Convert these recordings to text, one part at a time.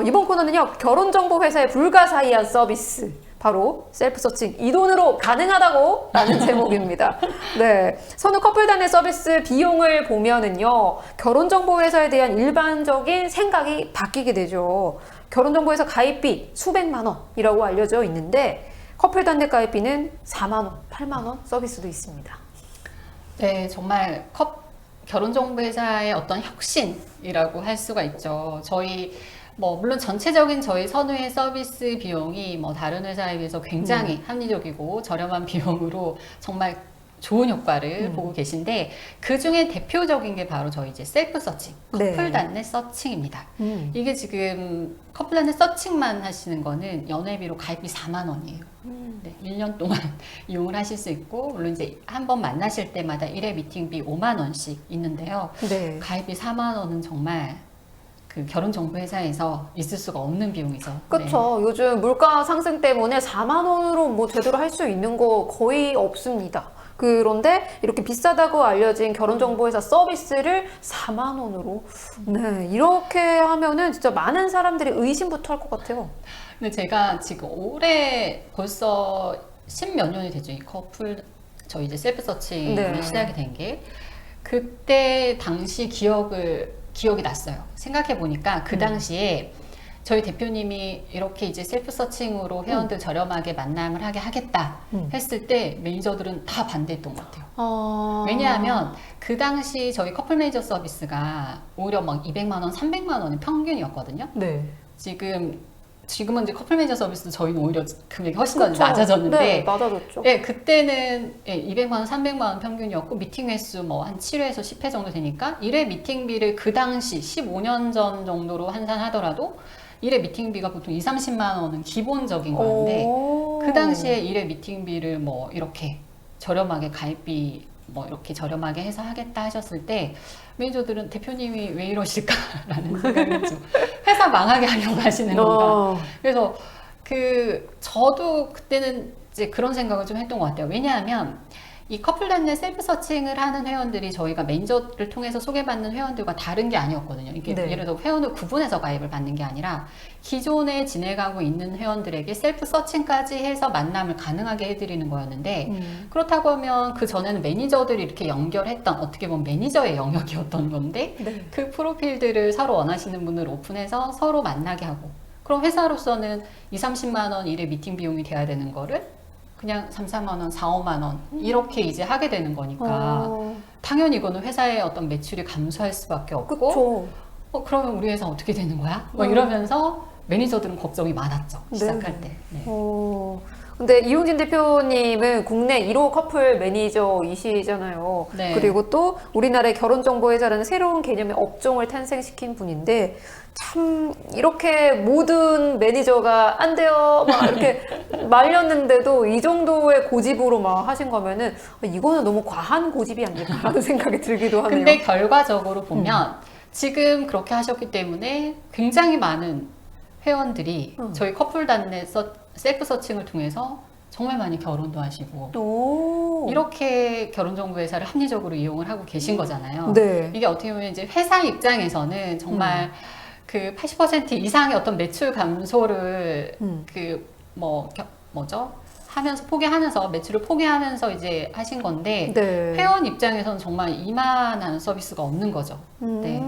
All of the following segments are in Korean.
이번 코너는요, 결혼정보회사의 불가사의한 서비스. 바로 셀프 서칭, 이 돈으로 가능하다고 라는 제목입니다. 네, 선호 커플 단의 서비스 비용을 보면은요, 결혼정보회사에 대한 일반적인 생각이 바뀌게 되죠. 결혼정보회사 가입비 수백만 원이라고 알려져 있는데 커플 단내 가입비는 4만 원, 8만 원 서비스도 있습니다. 네, 정말 결혼정보회사의 어떤 혁신이라고 할 수가 있죠. 저희 물론 전체적인 저희 선후의 서비스 비용이 다른 회사에 비해서 굉장히 합리적이고 저렴한 비용으로 정말 좋은 효과를 보고 계신데, 그 중에 대표적인 게 바로 저희 이제 셀프 서칭, 커플 단내 서칭입니다. 이게 지금 커플 단내 서칭만 하시는 거는 연회비로 가입비 4만 원이에요. 네, 1년 동안 이용을 하실 수 있고, 물론 이제 한 번 만나실 때마다 1회 미팅비 5만 원씩 있는데요. 네. 가입비 4만 원은 정말 그 결혼정보회사에서 있을 수가 없는 비용이죠. 그렇죠. 네. 요즘 물가 상승 때문에 4만 원으로 제대로 할 수 있는 거 거의 없습니다. 그런데 이렇게 비싸다고 알려진 결혼정보회사 서비스를 4만 원으로, 네, 이렇게 하면은 진짜 많은 사람들이 의심부터 할 것 같아요. 근데 제가 지금 올해 벌써 10몇 년이 되죠. 이 커플, 저희 이제 셀프 서칭이 시작이 된 게. 그때 당시 기억이 났어요. 생각해 보니까 그 당시에 저희 대표님이 이렇게 이제 셀프 서칭으로 회원들 저렴하게 만남을 하게 하겠다 했을 때 매니저들은 다 반대했던 것 같아요. 왜냐하면 그 당시 저희 커플 매니저 서비스가 오히려 200만 원, 300만 원이 평균이었거든요. 네. 지금은 이제 커플 매니저 서비스 저희는 오히려 금액이 훨씬 더 낮아졌는데, 네, 낮아졌죠. 예, 그때는 200만 원, 300만 원 평균이었고, 미팅 횟수 한 7회에서 10회 정도 되니까 1회 미팅비를 그 당시 15년 전 정도로 환산하더라도 1회 미팅비가 보통 2, 30만 원은 기본적인 거였는데, 그 당시에 1회 미팅비를 이렇게 저렴하게 가입비 이렇게 저렴하게 해서 하겠다 하셨을 때 매니저들은 대표님이 왜 이러실까라는 생각이 했죠. 회사 망하게 하려고 하시는 건가. 그래서 저도 그때는 이제 그런 생각을 좀 했던 것 같아요. 왜냐하면 이 커플 단내 셀프 서칭을 하는 회원들이 저희가 매니저를 통해서 소개받는 회원들과 다른 게 아니었거든요. 이게 예를 들어 회원을 구분해서 가입을 받는 게 아니라 기존에 지내가고 있는 회원들에게 셀프 서칭까지 해서 만남을 가능하게 해드리는 거였는데, 그렇다고 하면 그 전에는 매니저들이 이렇게 연결했던, 어떻게 보면 매니저의 영역이었던 건데, 그 프로필들을 서로 원하시는 분을 오픈해서 서로 만나게 하고, 그럼 회사로서는 2, 30만 원 일의 미팅 비용이 돼야 되는 거를 그냥 3, 4만 원, 4, 5만 원 이렇게 이제 하게 되는 거니까 당연히 이거는 회사의 어떤 매출이 감소할 수밖에 없고, 그러면 우리 회사 어떻게 되는 거야? 이러면서 매니저들은 걱정이 많았죠. 시작할 때. 네. 근데 이용진 대표님은 국내 1호 커플 매니저이시잖아요. 네. 그리고 또 우리나라의 결혼정보회사라는 새로운 개념의 업종을 탄생시킨 분인데, 참 이렇게 모든 매니저가 안 돼요 막 이렇게 말렸는데도 이 정도의 고집으로 막 하신 거면은 이거는 너무 과한 고집이 아닐까라는 생각이 들기도 하네요. 근데 결과적으로 보면 지금 그렇게 하셨기 때문에 굉장히 많은 회원들이 저희 커플 단내 셀프 서칭을 통해서 정말 많이 결혼도 하시고 이렇게 결혼정보회사를 합리적으로 이용을 하고 계신 거잖아요. 네. 이게 어떻게 보면 이제 회사 입장에서는 정말 그 80% 이상의 어떤 매출 감소를 하면서 포기하면서 매출을 포기하면서 이제 하신 건데, 회원 입장에서는 정말 이만한 서비스가 없는 거죠. 네.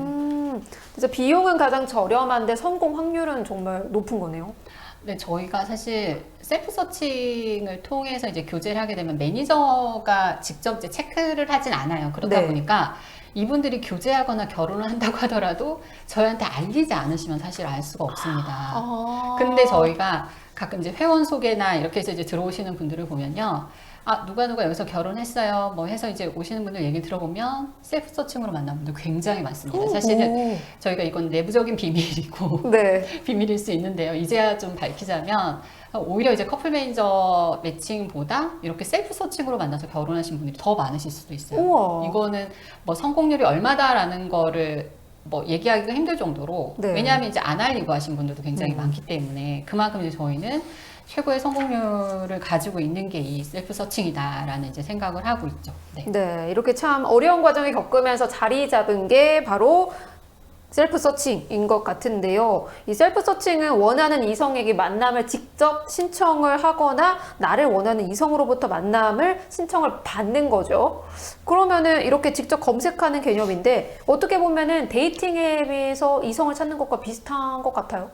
그래서 비용은 가장 저렴한데 성공 확률은 정말 높은 거네요. 네, 저희가 사실 셀프 서칭을 통해서 이제 교제를 하게 되면 매니저가 직접 이제 체크를 하진 않아요. 그러다 보니까 이분들이 교제하거나 결혼을 한다고 하더라도 저희한테 알리지 않으시면 사실 알 수가 없습니다. 근데 저희가 가끔 이제 회원 소개나 이렇게 해서 이제 들어오시는 분들을 보면요. 누가 여기서 결혼했어요. 해서 이제 오시는 분들 얘기 들어보면 셀프 서칭으로 만난 분들 굉장히 많습니다. 사실은 저희가 이건 내부적인 비밀이고 비밀일 수 있는데요. 이제야 좀 밝히자면 오히려 이제 커플 매니저 매칭보다 이렇게 셀프 서칭으로 만나서 결혼하신 분들이 더 많으실 수도 있어요. 우와. 이거는 성공률이 얼마다라는 거를 얘기하기가 힘들 정도로, 왜냐하면 이제 안 알리고 하신 분들도 굉장히 많기 때문에 그만큼 이제 저희는 최고의 성공률을 가지고 있는 게 이 셀프 서칭이다라는 이제 생각을 하고 있죠. 네, 이렇게 참 어려운 과정을 겪으면서 자리 잡은 게 바로 셀프 서칭인 것 같은데요. 이 셀프 서칭은 원하는 이성에게 만남을 직접 신청을 하거나 나를 원하는 이성으로부터 만남을 신청을 받는 거죠. 그러면은 이렇게 직접 검색하는 개념인데 어떻게 보면은 데이팅 앱에서 이성을 찾는 것과 비슷한 것 같아요.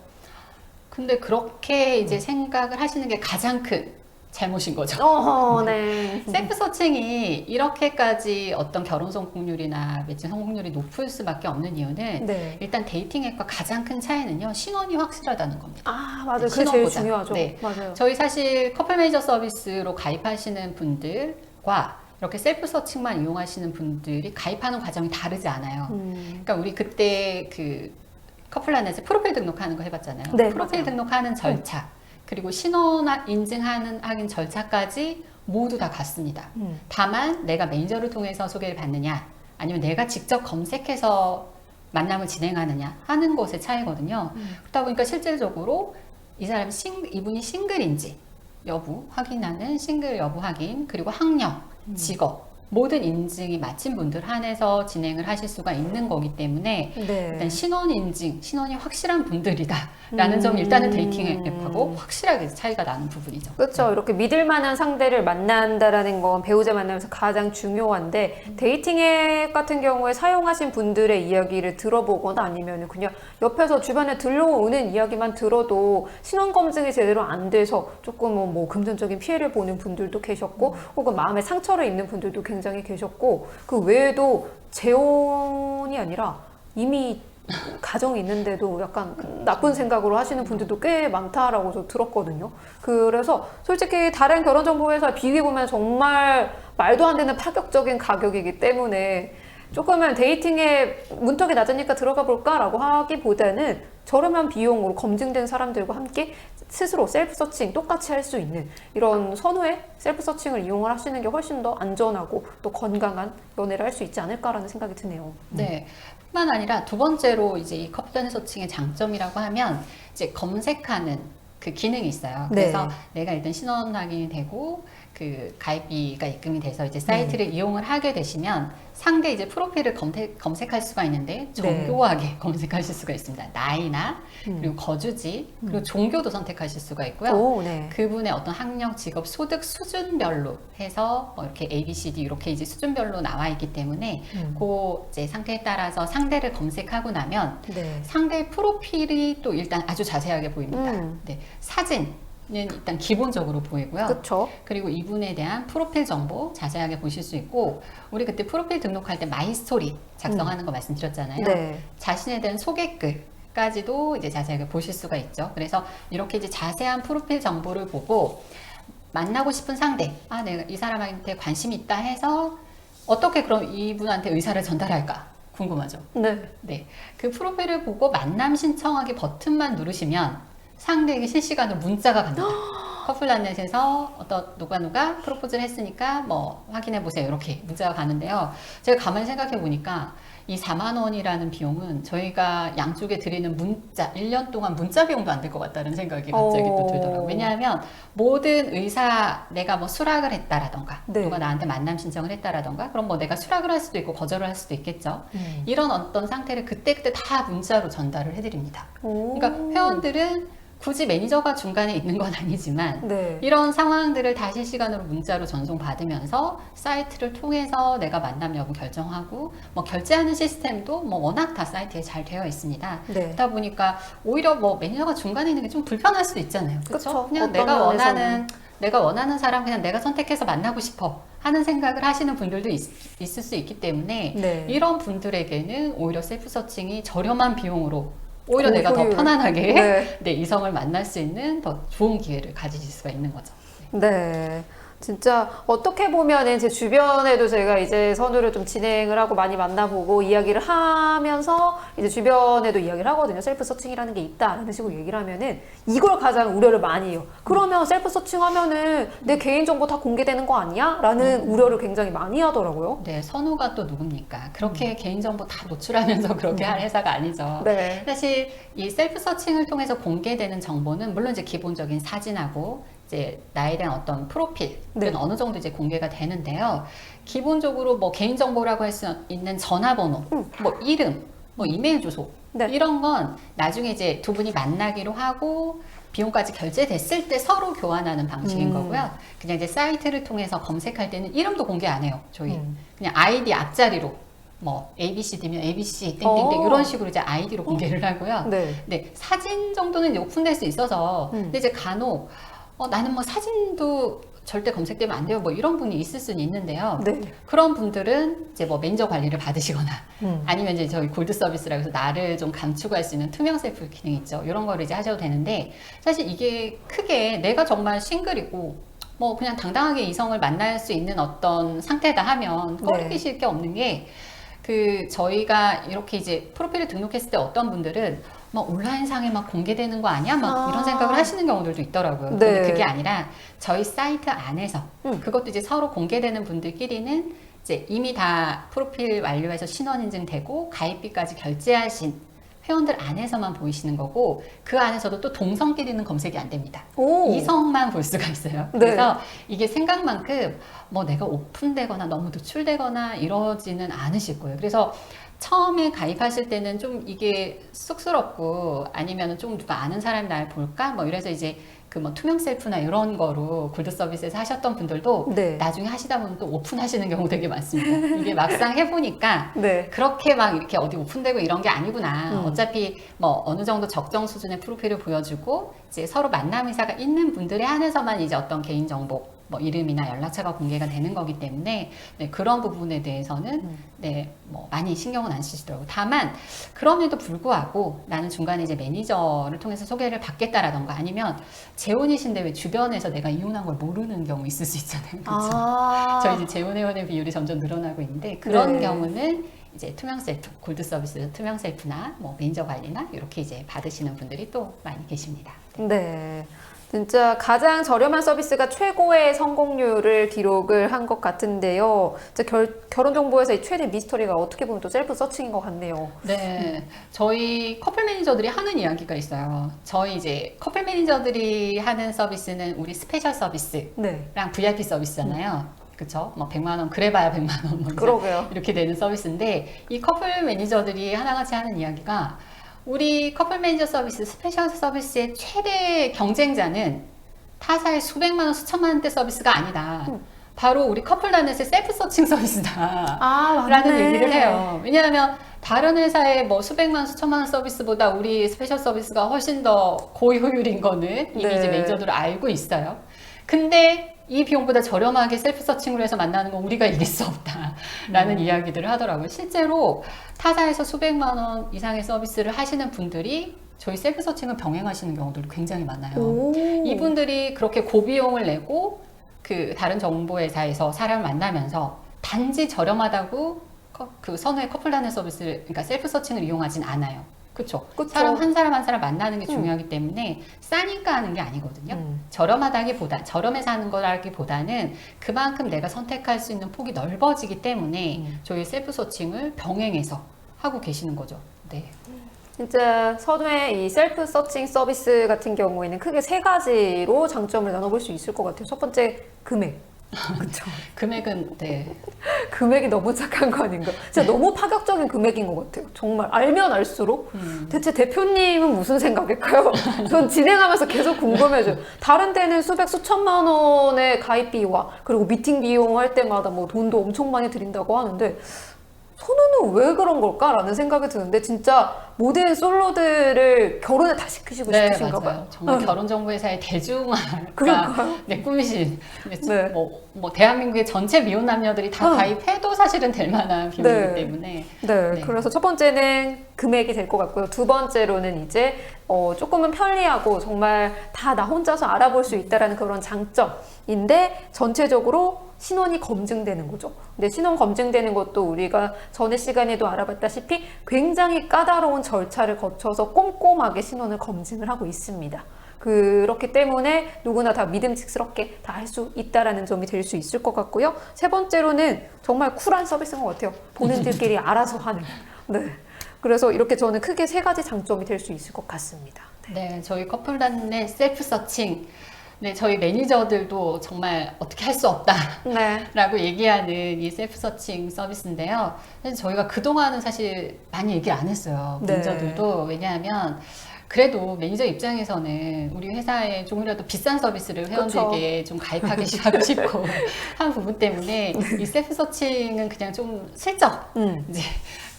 근데 그렇게 이제 생각을 하시는 게 가장 큰 잘못인 거죠. 네. 셀프 서칭이 이렇게까지 어떤 결혼 성공률이나 매칭 성공률이 높을 수밖에 없는 이유는 네. 일단 데이팅 앱과 가장 큰 차이는요, 신원이 확실하다는 겁니다. 아, 맞아요. 네, 그게 제일 신원보다. 중요하죠. 네. 맞아요. 저희 사실 커플 매니저 서비스로 가입하시는 분들과 이렇게 셀프 서칭만 이용하시는 분들이 가입하는 과정이 다르지 않아요. 그러니까 우리 그때 그 커플란에서 프로필 등록하는 거 해봤잖아요. 네, 프로필 맞아요. 등록하는 절차, 그리고 신원 인증하는 확인 절차까지 모두 다 같습니다. 다만 내가 매니저를 통해서 소개를 받느냐, 아니면 내가 직접 검색해서 만남을 진행하느냐 하는 것의 차이거든요. 그러다 보니까 실질적으로 이 사람이 이분이 싱글인지 여부 확인하는 싱글 여부 확인, 그리고 학력, 직업 모든 인증이 마친 분들 한해서 진행을 하실 수가 있는 거기 때문에 네. 일단 신원 인증, 신원이 확실한 분들이다라는 점 일단은 데이팅 앱하고 확실하게 차이가 나는 부분이죠. 그렇죠. 이렇게 믿을 만한 상대를 만난다라는 건 배우자 만나면서 가장 중요한데 데이팅 앱 같은 경우에 사용하신 분들의 이야기를 들어보거나 아니면 그냥 옆에서 주변에 들려오는 이야기만 들어도 신원 검증이 제대로 안 돼서 조금 뭐 금전적인 피해를 보는 분들도 계셨고 혹은 마음에 상처를 입는 분들도 굉장히 계셨고 그 외에도 재혼이 아니라 이미 가정이 있는데도 약간 나쁜 생각으로 하시는 분들도 꽤 많다라고 저 들었거든요. 그래서 솔직히 다른 결혼정보회사 비교해보면 정말 말도 안 되는 파격적인 가격이기 때문에 조금은 데이팅에 문턱이 낮으니까 들어가 볼까라고 하기보다는 저렴한 비용으로 검증된 사람들과 함께 스스로 셀프 서칭 똑같이 할 수 있는 이런 선후에 셀프 서칭을 이용을 하시는 게 훨씬 더 안전하고 또 건강한 연애를 할 수 있지 않을까라는 생각이 드네요. 네. 뿐만 아니라 두 번째로 이제 이 커플 서칭의 장점이라고 하면 이제 검색하는 그 기능이 있어요. 그래서 내가 일단 신원 확인이 되고 그 가입비가 입금이 돼서 이제 사이트를 이용을 하게 되시면 상대 이제 프로필을 검색할 수가 있는데 정교하게 검색하실 수가 있습니다. 나이나 그리고 거주지 그리고 종교도 선택하실 수가 있고요. 오, 네. 그분의 어떤 학력, 직업, 소득 수준별로 해서 뭐 이렇게 A, B, C, D 이렇게 이제 수준별로 나와 있기 때문에 그 이제 상태에 따라서 상대를 검색하고 나면 네. 상대의 프로필이 또 일단 아주 자세하게 보입니다. 네, 사진은 일단 기본적으로 보이고요. 그렇죠. 그리고 이분에 대한 프로필 정보 자세하게 보실 수 있고 우리 그때 프로필 등록할 때 마이스토리 작성하는 거 말씀드렸잖아요. 네. 자신에 대한 소개글까지도 이제 자세하게 보실 수가 있죠. 그래서 이렇게 이제 자세한 프로필 정보를 보고 만나고 싶은 상대, 아, 내가 이 사람한테 관심이 있다 해서 어떻게 그럼 이분한테 의사를 전달할까 궁금하죠. 네. 네, 그 프로필을 보고 만남 신청하기 버튼만 누르시면 상대에게 실시간으로 문자가 갑니다. 커플란넷에서 어떤 누가 프로포즈를 했으니까 뭐 확인해 보세요. 이렇게 문자가 가는데요. 제가 가만히 생각해 보니까 이 4만 원이라는 비용은 저희가 양쪽에 드리는 문자 1년 동안 문자 비용도 안 될 것 같다는 생각이 갑자기 또 들더라고요. 왜냐하면 모든 의사 내가 뭐 수락을 했다라던가 네. 누가 나한테 만남 신청을 했다라던가 그럼 뭐 내가 수락을 할 수도 있고 거절을 할 수도 있겠죠. 이런 어떤 상태를 그때그때 다 문자로 전달을 해드립니다. 그러니까 회원들은 굳이 매니저가 중간에 있는 건 아니지만 네. 이런 상황들을 다 실시간으로 문자로 전송받으면서 사이트를 통해서 내가 만남 여부 결정하고 뭐 결제하는 시스템도 뭐 워낙 다 사이트에 잘 되어 있습니다. 네. 그러다 보니까 오히려 뭐 매니저가 중간에 있는 게 좀 불편할 수도 있잖아요. 그쵸. 그렇죠? 그냥 어떤 내가 원하는 사람 그냥 내가 선택해서 만나고 싶어 하는 생각을 하시는 분들도 있을 수 있기 때문에 네. 이런 분들에게는 오히려 셀프 서칭이 저렴한 비용으로 오히려 내가 더 효율. 편안하게 네. 네, 이성을 만날 수 있는 더 좋은 기회를 가지실 수가 있는 거죠. 네. 진짜 어떻게 보면은 제 주변에도 제가 이제 선우를 좀 진행을 하고 많이 만나보고 이야기를 하면서 이제 주변에도 이야기를 하거든요. 셀프 서칭이라는 게 있다. 이런 식으로 얘기를 하면은 이걸 가장 우려를 많이 해요. 그러면 셀프 서칭 하면은 내 개인정보 다 공개되는 거 아니야? 라는 우려를 굉장히 많이 하더라고요. 네, 선우가 또 누굽니까? 그렇게 개인정보 다 노출하면서 그렇게 할 회사가 아니죠. 네. 사실 이 셀프 서칭을 통해서 공개되는 정보는 물론 이제 기본적인 사진하고 이제 나에 대한 어떤 프로필은 네. 어느 정도 이제 공개가 되는데요. 기본적으로 뭐 개인정보라고 할 수 있는 전화번호, 뭐 이름, 뭐 이메일 주소 네. 이런 건 나중에 이제 두 분이 만나기로 하고 비용까지 결제됐을 때 서로 교환하는 방식인 거고요. 그냥 이제 사이트를 통해서 검색할 때는 이름도 공개 안 해요. 저희 그냥 아이디 앞자리로 뭐 ABCD면 ABC 땡땡땡 이런 식으로 이제 아이디로 공개를 하고요. 네. 네, 사진 정도는 이제 오픈될 수 있어서 근데 이제 간혹 나는 뭐 사진도 절대 검색되면 안 돼요. 뭐 이런 분이 있을 수는 있는데요. 네. 그런 분들은 이제 뭐 매니저 관리를 받으시거나 아니면 이제 저희 골드 서비스라고 해서 나를 좀 감추할 수 있는 투명 셀프 기능 있죠. 이런 거를 이제 하셔도 되는데 사실 이게 크게 내가 정말 싱글이고 뭐 그냥 당당하게 이성을 만날 수 있는 어떤 상태다 하면 꺼리실 게 없는 게 저희가 이렇게 이제 프로필을 등록했을 때 어떤 분들은 막 온라인상에 막 공개되는 거 아니야? 막 이런 생각을 하시는 경우들도 있더라고요. 네. 근데 그게 아니라 저희 사이트 안에서 그것도 이제 서로 공개되는 분들끼리는 이제 이미 다 프로필 완료해서 신원인증되고 가입비까지 결제하신 회원들 안에서만 보이시는 거고 그 안에서도 또 동성끼리는 검색이 안 됩니다. 오. 이성만 볼 수가 있어요. 네. 그래서 이게 생각만큼 뭐 내가 오픈되거나 너무 노출되거나 이러지는 않으실 거예요. 그래서 처음에 가입하실 때는 좀 이게 쑥스럽고 아니면 좀 누가 아는 사람이 날 볼까? 뭐 이래서 이제 그 뭐 투명 셀프나 이런 거로 골드 서비스에서 하셨던 분들도 네. 나중에 하시다 보면 또 오픈하시는 경우 되게 많습니다. 이게 막상 해보니까 네. 그렇게 막 이렇게 어디 오픈되고 이런 게 아니구나. 음. 어차피 뭐 어느 정도 적정 수준의 프로필을 보여주고 이제 서로 만남 의사가 있는 분들에 한해서만 이제 어떤 개인 정보 뭐 이름이나 연락처가 공개가 되는 거기 때문에 네, 그런 부분에 대해서는 네, 뭐 많이 신경은 안 쓰시더라고요. 다만 그럼에도 불구하고 나는 중간에 이제 매니저를 통해서 소개를 받겠다라던가 아니면 재혼이신데 왜 주변에서 내가 이혼한 걸 모르는 경우 있을 수 있잖아요. 그렇죠? 아. 저희 이제 재혼 회원의 비율이 점점 늘어나고 있는데 그런 네. 경우는 이제 투명 셀프, 골드 서비스 투명 셀프나 뭐 매니저 관리나 이렇게 이제 받으시는 분들이 또 많이 계십니다. 네. 진짜 가장 저렴한 서비스가 최고의 성공률을 기록을 한 것 같은데요. 진짜 결혼정보회사의 최대 미스터리가 어떻게 보면 또 셀프 서칭인 것 같네요. 네, 저희 커플 매니저들이 하는 이야기가 있어요. 저희 이제 커플 매니저들이 하는 서비스는 우리 스페셜 서비스랑 네. VIP 서비스잖아요. 그쵸? 뭐 100만 원, 그래봐야 100만 원. 뭐 그러게요. 이렇게 되는 서비스인데 이 커플 매니저들이 하나같이 하는 이야기가 우리 커플 매니저 서비스, 스페셜 서비스의 최대 경쟁자는 타사의 수백만 원, 수천만 원대 서비스가 아니다. 바로 우리 커플단넷의 셀프 서칭 서비스다. 아, 라는 맞네. 얘기를 해요. 왜냐하면 다른 회사의 뭐 수백만 원, 수천만 원 서비스보다 우리 스페셜 서비스가 훨씬 더 고효율인 거는 이미 네. 이제 매니저들은 알고 있어요. 근데 이 비용보다 저렴하게 셀프 서칭으로 해서 만나는 건 우리가 이길 수 없다라는 이야기들을 하더라고요. 실제로 타사에서 수백만 원 이상의 서비스를 하시는 분들이 저희 셀프 서칭을 병행하시는 경우들도 굉장히 많아요. 오. 이분들이 그렇게 고비용을 내고 그 다른 정보회사에서 사람을 만나면서 단지 저렴하다고 그 선호의 커플단의 서비스를 그러니까 셀프 서칭을 이용하진 않아요. 그렇죠. 그쵸. 사람 한 사람 만나는 게 중요하기 때문에 싸니까 하는 게 아니거든요. 저렴해서 하는 거라기보다는 그만큼 내가 선택할 수 있는 폭이 넓어지기 때문에 저희 셀프 서칭을 병행해서 하고 계시는 거죠. 네. 진짜 선후의 이 셀프 서칭 서비스 같은 경우에는 크게 세 가지로 장점을 나눠볼 수 있을 것 같아요. 첫 번째, 금액. 그쵸. 금액은 네. 금액이 너무 착한 거 아닌가? 진짜 너무 파격적인 금액인 것 같아요. 정말 알면 알수록. 대체 대표님은 무슨 생각일까요? 전 진행하면서 계속 궁금해져요. 다른 데는 수천만 원의 가입비와 그리고 미팅 비용 할 때마다 뭐 돈도 엄청 많이 드린다고 하는데 선우는 왜 그런 걸까라는 생각이 드는데 진짜 모든 솔로들을 결혼에 다 시키시고 네, 싶으신가 맞아요. 봐요. 정말 결혼정보회사의 대중화가 그러니까요. 네, 꿈이신 네. 뭐 대한민국의 전체 미혼 남녀들이 다 가입해도 사실은 될 만한 비용이기 네. 때문에 네, 네. 그래서 첫 번째는 금액이 될 것 같고요. 두 번째로는 이제 조금은 편리하고 정말 다 나 혼자서 알아볼 수 있다라는 그런 장점인데 전체적으로 신원이 검증되는 거죠. 근데 신원 검증되는 것도 우리가 전에 시간에도 알아봤다시피 굉장히 까다로운 절차를 거쳐서 꼼꼼하게 신원을 검증을 하고 있습니다. 그렇기 때문에 누구나 다 믿음직스럽게 다 할 수 있다라는 점이 될 수 있을 것 같고요. 세 번째로는 정말 쿨한 서비스인 것 같아요. 본인들끼리 알아서 하는. 네. 그래서 이렇게 저는 크게 세 가지 장점이 될 수 있을 것 같습니다. 네, 저희 커플단의 셀프 서칭 네, 저희 매니저들도 정말 어떻게 할 수 없다라고 네. 얘기하는 이 셀프 서칭 서비스인데요. 사실 저희가 그동안은 사실 많이 얘기를 안 했어요. 네. 매니저들도. 왜냐하면 그래도 매니저 입장에서는 우리 회사에 조금이라도 비싼 서비스를 회원들에게 좀 가입하게 하고 싶고 한 부분 때문에 이 셀프 서칭은 그냥 좀 슬쩍 이제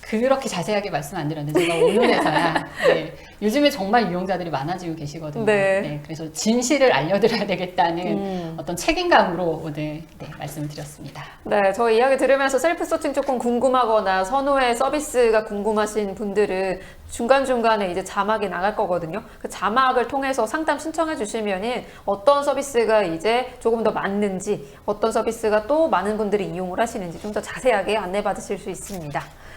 그렇게 자세하게 말씀 안 드렸는데 제가 오늘에서야 네, 요즘에 정말 이용자들이 많아지고 계시거든요. 네. 네, 그래서 진실을 알려드려야 되겠다는 어떤 책임감으로 오늘 네, 말씀을 드렸습니다. 네, 저희 이야기 들으면서 셀프 서칭 조금 궁금하거나 선호의 서비스가 궁금하신 분들은 중간중간에 이제 자막이 나갈 거거든요. 그 자막을 통해서 상담 신청해 주시면은 어떤 서비스가 이제 조금 더 맞는지, 어떤 서비스가 또 많은 분들이 이용을 하시는지 좀 더 자세하게 안내 받으실 수 있습니다.